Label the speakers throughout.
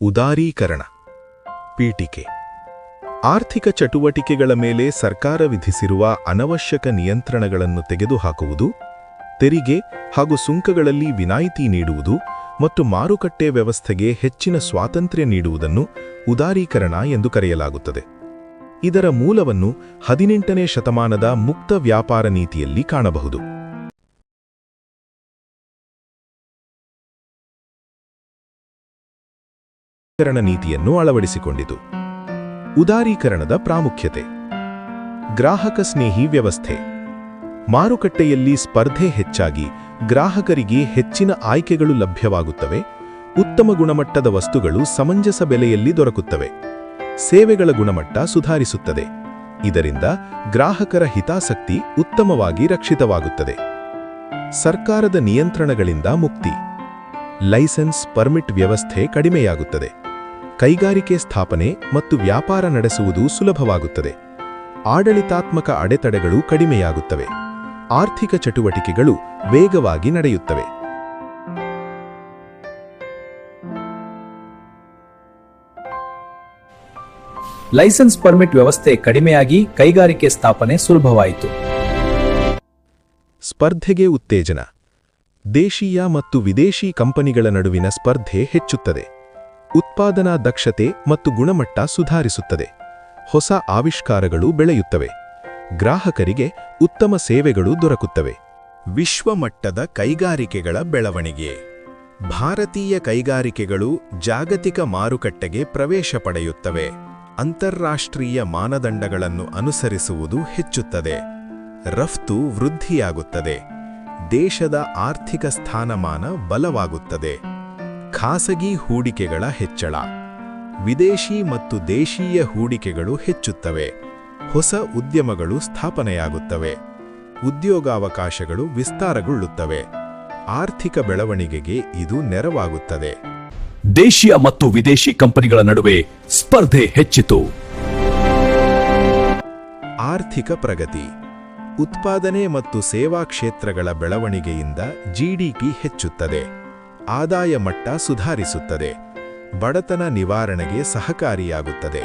Speaker 1: ಉದಾರೀಕರಣ. ಪೀಠಿಕೆ. ಆರ್ಥಿಕ ಚಟುವಟಿಕೆಗಳ ಮೇಲೆ ಸರ್ಕಾರ ವಿಧಿಸಿರುವ ಅನವಶ್ಯಕ ನಿಯಂತ್ರಣಗಳನ್ನು ತೆಗೆದುಹಾಕುವುದು, ತೆರಿಗೆ ಹಾಗೂ ಸುಂಕಗಳಲ್ಲಿ ವಿನಾಯಿತಿ ನೀಡುವುದು ಮತ್ತು ಮಾರುಕಟ್ಟೆ ವ್ಯವಸ್ಥೆಗೆ ಹೆಚ್ಚಿನ ಸ್ವಾತಂತ್ರ್ಯ ನೀಡುವುದನ್ನು ಉದಾರೀಕರಣ ಎಂದು ಕರೆಯಲಾಗುತ್ತದೆ. ಇದರ ಮೂಲವನ್ನು 18ನೇ ಶತಮಾನದ ಮುಕ್ತ ವ್ಯಾಪಾರ ನೀತಿಯಲ್ಲಿ ಕಾಣಬಹುದು. ನೀತಿಯನ್ನು ಅಳವಡಿಸಿಕೊಂಡಿತು. ಉದಾರೀಕರಣದ ಪ್ರಾಮುಖ್ಯತೆ. ಗ್ರಾಹಕ ಸ್ನೇಹಿ ವ್ಯವಸ್ಥೆ. ಮಾರುಕಟ್ಟೆಯಲ್ಲಿ ಸ್ಪರ್ಧೆ ಹೆಚ್ಚಾಗಿ ಗ್ರಾಹಕರಿಗೆ ಹೆಚ್ಚಿನ ಆಯ್ಕೆಗಳು ಲಭ್ಯವಾಗುತ್ತವೆ. ಉತ್ತಮ ಗುಣಮಟ್ಟದ ವಸ್ತುಗಳು ಸಮಂಜಸ ಬೆಲೆಯಲ್ಲಿ ದೊರಕುತ್ತವೆ. ಸೇವೆಗಳ ಗುಣಮಟ್ಟ ಸುಧಾರಿಸುತ್ತದೆ. ಇದರಿಂದ ಗ್ರಾಹಕರ ಹಿತಾಸಕ್ತಿ ಉತ್ತಮವಾಗಿ ರಕ್ಷಿತವಾಗುತ್ತದೆ. ಸರ್ಕಾರದ ನಿಯಂತ್ರಣಗಳಿಂದ ಮುಕ್ತಿ. ಲೈಸೆನ್ಸ್ ಪರ್ಮಿಟ್ ವ್ಯವಸ್ಥೆ ಕಡಿಮೆಯಾಗುತ್ತದೆ. ಕೈಗಾರಿಕೆ ಸ್ಥಾಪನೆ ಮತ್ತು ವ್ಯಾಪಾರ ನಡೆಸುವುದು ಸುಲಭವಾಗುತ್ತದೆ. ಆಡಳಿತಾತ್ಮಕ ಅಡೆತಡೆಗಳು ಕಡಿಮೆಯಾಗುತ್ತವೆ. ಆರ್ಥಿಕ ಚಟುವಟಿಕೆಗಳು ವೇಗವಾಗಿ ನಡೆಯುತ್ತವೆ.
Speaker 2: ಲೈಸೆನ್ಸ್ ಪರ್ಮಿಟ್ ವ್ಯವಸ್ಥೆ ಕಡಿಮೆಯಾಗಿ ಕೈಗಾರಿಕೆ ಸ್ಥಾಪನೆ ಸುಲಭವಾಯಿತು.
Speaker 1: ಸ್ಪರ್ಧೆಗೆ ಉತ್ತೇಜನ. ದೇಶೀಯ ಮತ್ತು ವಿದೇಶಿ ಕಂಪನಿಗಳ ನಡುವಿನ ಸ್ಪರ್ಧೆ ಹೆಚ್ಚುತ್ತದೆ. ಉತ್ಪಾದನಾ ದಕ್ಷತೆ ಮತ್ತು ಗುಣಮಟ್ಟ ಸುಧಾರಿಸುತ್ತದೆ. ಹೊಸ ಆವಿಷ್ಕಾರಗಳು ಬೆಳೆಯುತ್ತವೆ. ಗ್ರಾಹಕರಿಗೆ ಉತ್ತಮ ಸೇವೆಗಳು ದೊರಕುತ್ತವೆ. ವಿಶ್ವಮಟ್ಟದ ಕೈಗಾರಿಕೆಗಳ ಬೆಳವಣಿಗೆ. ಭಾರತೀಯ ಕೈಗಾರಿಕೆಗಳು ಜಾಗತಿಕ ಮಾರುಕಟ್ಟೆಗೆ ಪ್ರವೇಶ ಪಡೆಯುತ್ತವೆ. ಅಂತಾರಾಷ್ಟ್ರೀಯ ಮಾನದಂಡಗಳನ್ನು ಅನುಸರಿಸುವುದು ಹೆಚ್ಚುತ್ತದೆ. ರಫ್ತು ವೃದ್ಧಿಯಾಗುತ್ತದೆ. ದೇಶದ ಆರ್ಥಿಕ ಸ್ಥಾನಮಾನ ಬಲವಾಗುತ್ತದೆ. ಖಾಸಗಿ ಹೂಡಿಕೆಗಳ ಹೆಚ್ಚಳ. ವಿದೇಶಿ ಮತ್ತು ದೇಶೀಯ ಹೂಡಿಕೆಗಳು ಹೆಚ್ಚುತ್ತವೆ. ಹೊಸ ಉದ್ಯಮಗಳು ಸ್ಥಾಪನೆಯಾಗುತ್ತವೆ. ಉದ್ಯೋಗಾವಕಾಶಗಳು ವಿಸ್ತಾರಗೊಳ್ಳುತ್ತವೆ. ಆರ್ಥಿಕ ಬೆಳವಣಿಗೆಗೆ ಇದು ನೆರವಾಗುತ್ತದೆ.
Speaker 2: ದೇಶೀಯ ಮತ್ತು ವಿದೇಶಿ ಕಂಪನಿಗಳ ನಡುವೆ ಸ್ಪರ್ಧೆ ಹೆಚ್ಚಿತು.
Speaker 1: ಆರ್ಥಿಕ ಪ್ರಗತಿ. ಉತ್ಪಾದನೆ ಮತ್ತು ಸೇವಾ ಕ್ಷೇತ್ರಗಳ ಬೆಳವಣಿಗೆಯಿಂದ ಜಿಡಿಪಿ ಹೆಚ್ಚುತ್ತದೆ. ಆದಾಯ ಮಟ್ಟ ಸುಧಾರಿಸುತ್ತದೆ. ಬಡತನ ನಿವಾರಣೆಗೆ ಸಹಕಾರಿಯಾಗುತ್ತದೆ.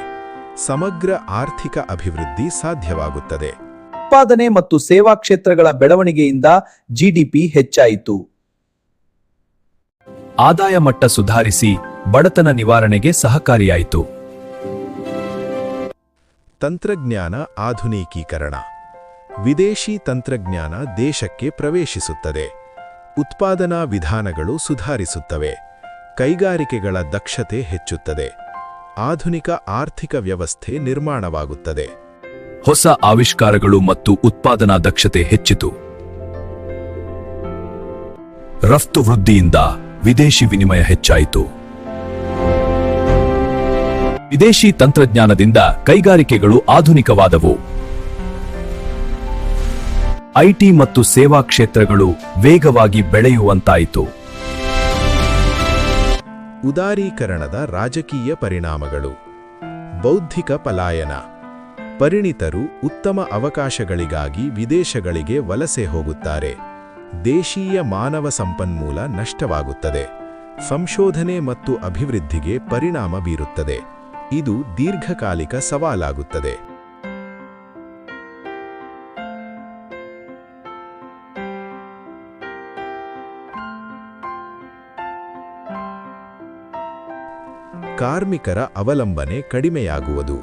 Speaker 1: ಸಮಗ್ರ ಆರ್ಥಿಕ ಅಭಿವೃದ್ಧಿ ಸಾಧ್ಯವಾಗುತ್ತದೆ.
Speaker 2: ಉತ್ಪಾದನೆ ಮತ್ತು ಸೇವಾ ಕ್ಷೇತ್ರಗಳ ಬೆಳವಣಿಗೆಯಿಂದ ಜಿಡಿಪಿ ಹೆಚ್ಚಾಯಿತು. ಆದಾಯ ಮಟ್ಟ ಸುಧಾರಿಸಿ ಬಡತನ ನಿವಾರಣೆಗೆ ಸಹಕಾರಿಯಾಯಿತು.
Speaker 1: ತಂತ್ರಜ್ಞಾನ ಆಧುನಿಕೀಕರಣ. ವಿದೇಶಿ ತಂತ್ರಜ್ಞಾನ ದೇಶಕ್ಕೆ ಪ್ರವೇಶಿಸುತ್ತದೆ. ಉತ್ಪಾದನಾ ವಿಧಾನಗಳು ಸುಧಾರಿಸುತ್ತವೆ. ಕೈಗಾರಿಕೆಗಳ ದಕ್ಷತೆ ಹೆಚ್ಚುತ್ತದೆ. ಆಧುನಿಕ ಆರ್ಥಿಕ ವ್ಯವಸ್ಥೆ ನಿರ್ಮಾಣವಾಗುತ್ತದೆ.
Speaker 2: ಹೊಸ ಆವಿಷ್ಕಾರಗಳು ಮತ್ತು ಉತ್ಪಾದನಾ ದಕ್ಷತೆ ಹೆಚ್ಚಿತು. ರಫ್ತು ವೃದ್ಧಿಯಿಂದ ವಿದೇಶಿ ವಿನಿಮಯ ಹೆಚ್ಚಾಯಿತು. ವಿದೇಶಿ ತಂತ್ರಜ್ಞಾನದಿಂದ ಕೈಗಾರಿಕೆಗಳು ಆಧುನಿಕವಾದವು. ಐಟಿ ಮತ್ತು ಸೇವಾ ಕ್ಷೇತ್ರಗಳು ವೇಗವಾಗಿ ಬೆಳೆಯುವಂತಾಯಿತು.
Speaker 1: ಉದಾರೀಕರಣದ ರಾಜಕೀಯ ಪರಿಣಾಮಗಳು. ಬೌದ್ಧಿಕ ಪಲಾಯನ. ಪರಿಣಿತರು ಉತ್ತಮ ಅವಕಾಶಗಳಿಗಾಗಿ ವಿದೇಶಗಳಿಗೆ ವಲಸೆ ಹೋಗುತ್ತಾರೆ. ದೇಶೀಯ ಮಾನವ ಸಂಪನ್ಮೂಲ ನಷ್ಟವಾಗುತ್ತದೆ. ಸಂಶೋಧನೆ ಮತ್ತು ಅಭಿವೃದ್ಧಿಗೆ ಪರಿಣಾಮ ಬೀರುತ್ತದೆ. ಇದು ದೀರ್ಘಕಾಲಿಕ ಸವಾಲಾಗುತ್ತದೆ. ಕಾರ್ಮಿಕರ ಅವಲಂಬನೆ ಕಡಿಮೆಯಾಗುವುದು.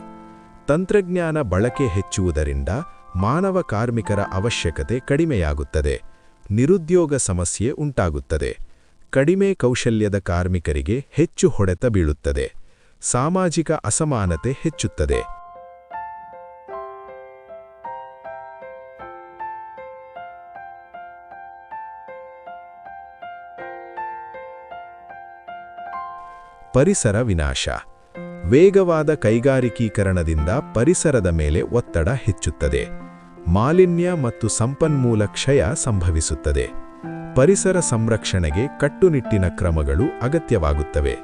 Speaker 1: ತಂತ್ರಜ್ಞಾನ ಬಳಕೆ ಹೆಚ್ಚುವುದರಿಂದ ಮಾನವ ಕಾರ್ಮಿಕರ ಅವಶ್ಯಕತೆ ಕಡಿಮೆಯಾಗುತ್ತದೆ. ನಿರುದ್ಯೋಗ ಸಮಸ್ಯೆ ಉಂಟಾಗುತ್ತದೆ. ಕಡಿಮೆ ಕೌಶಲ್ಯದ ಕಾರ್ಮಿಕರಿಗೆ ಹೆಚ್ಚು ಹೊಡೆತ ಬೀಳುತ್ತದೆ. ಸಾಮಾಜಿಕ ಅಸಮಾನತೆ ಹೆಚ್ಚುತ್ತದೆ. ಪರಿಸರ ವಿನಾಶ. ವೇಗವಾದ ಕೈಗಾರಿಕೀಕರಣದಿಂದ ಪರಿಸರದ ಮೇಲೆ ಒತ್ತಡ ಹೆಚ್ಚುತ್ತದೆ. ಮಾಲಿನ್ಯ ಮತ್ತು ಸಂಪನ್ಮೂಲ ಕ್ಷಯ ಸಂಭವಿಸುತ್ತದೆ. ಪರಿಸರ ಸಂರಕ್ಷಣೆಗೆ ಕಟ್ಟುನಿಟ್ಟಿನ ಕ್ರಮಗಳು ಅಗತ್ಯವಾಗುತ್ತವೆ.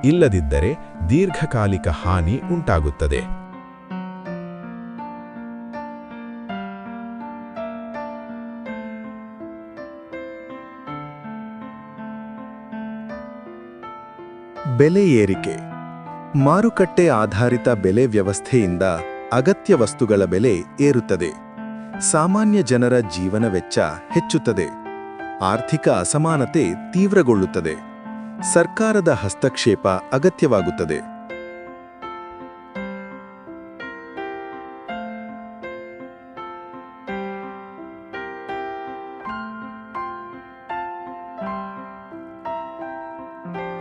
Speaker 1: ಇಲ್ಲದಿದ್ದರೆ ದೀರ್ಘಕಾಲಿಕ ಹಾನಿ ಉಂಟಾಗುತ್ತದೆ. ಬೆಲೆ ಏರಿಕೆ. ಮಾರುಕಟ್ಟೆ ಆಧಾರಿತ ಬೆಲೆ ವ್ಯವಸ್ಥೆಯಿಂದ ಅಗತ್ಯ ವಸ್ತುಗಳ ಬೆಲೆ ಏರುತ್ತದೆ. ಸಾಮಾನ್ಯ ಜನರ ಜೀವನ ವೆಚ್ಚ ಹೆಚ್ಚುತ್ತದೆ. ಆರ್ಥಿಕ ಅಸಮಾನತೆ ತೀವ್ರಗೊಳ್ಳುತ್ತದೆ. ಸರ್ಕಾರದ ಹಸ್ತಕ್ಷೇಪ ಅಗತ್ಯವಾಗುತ್ತದೆ.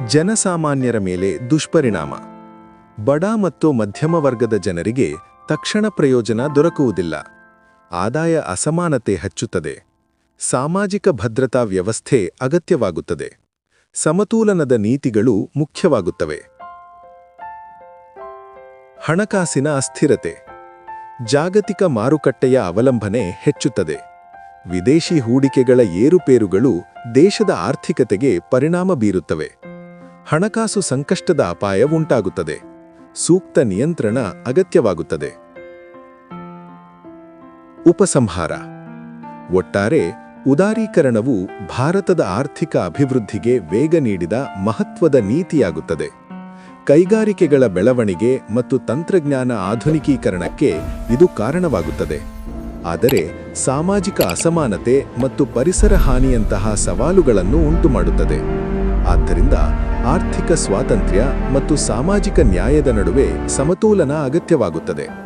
Speaker 1: ಜನಸಾಮಾನ್ಯರ ಮೇಲೆ ದುಷ್ಪರಿಣಾಮ. ಬಡ ಮತ್ತು ಮಧ್ಯಮ ವರ್ಗದ ಜನರಿಗೆ ತಕ್ಷಣ ಪ್ರಯೋಜನ ದೊರಕುವುದಿಲ್ಲ. ಆದಾಯ ಅಸಮಾನತೆ ಹೆಚ್ಚುತ್ತದೆ. ಸಾಮಾಜಿಕ ಭದ್ರತಾ ವ್ಯವಸ್ಥೆ ಅಗತ್ಯವಾಗುತ್ತದೆ. ಸಮತೋಲನದ ನೀತಿಗಳು ಮುಖ್ಯವಾಗುತ್ತವೆ. ಹಣಕಾಸಿನ ಅಸ್ಥಿರತೆ. ಜಾಗತಿಕ ಮಾರುಕಟ್ಟೆಯ ಅವಲಂಬನೆ ಹೆಚ್ಚುತ್ತದೆ. ವಿದೇಶಿ ಹೂಡಿಕೆಗಳ ಏರುಪೇರುಗಳು ದೇಶದ ಆರ್ಥಿಕತೆಗೆ ಪರಿಣಾಮ ಬೀರುತ್ತವೆ. ಹಣಕಾಸು ಸಂಕಷ್ಟದ ಅಪಾಯ ಉಂಟಾಗುತ್ತದೆ. ಸೂಕ್ತ ನಿಯಂತ್ರಣ ಅಗತ್ಯವಾಗುತ್ತದೆ. ಉಪಸಂಹಾರ. ಒಟ್ಟಾರೆ ಉದಾರೀಕರಣವು ಭಾರತದ ಆರ್ಥಿಕ ಅಭಿವೃದ್ಧಿಗೆ ವೇಗ ನೀಡಿದ ಮಹತ್ವದ ನೀತಿಯಾಗುತ್ತದೆ. ಕೈಗಾರಿಕೆಗಳ ಬೆಳವಣಿಗೆ ಮತ್ತು ತಂತ್ರಜ್ಞಾನ ಆಧುನಿಕೀಕರಣಕ್ಕೆ ಇದು ಕಾರಣವಾಗುತ್ತದೆ. ಆದರೆ ಸಾಮಾಜಿಕ ಅಸಮಾನತೆ ಮತ್ತು ಪರಿಸರ ಹಾನಿಯಂತಹ ಸವಾಲುಗಳನ್ನು ಉಂಟುಮಾಡುತ್ತದೆ. ಆದ್ದರಿಂದ ಆರ್ಥಿಕ ಸ್ವಾತಂತ್ರ್ಯ ಮತ್ತು ಸಾಮಾಜಿಕ ನ್ಯಾಯದ ನಡುವೆ ಸಮತೋಲನ ಅಗತ್ಯವಾಗುತ್ತದೆ.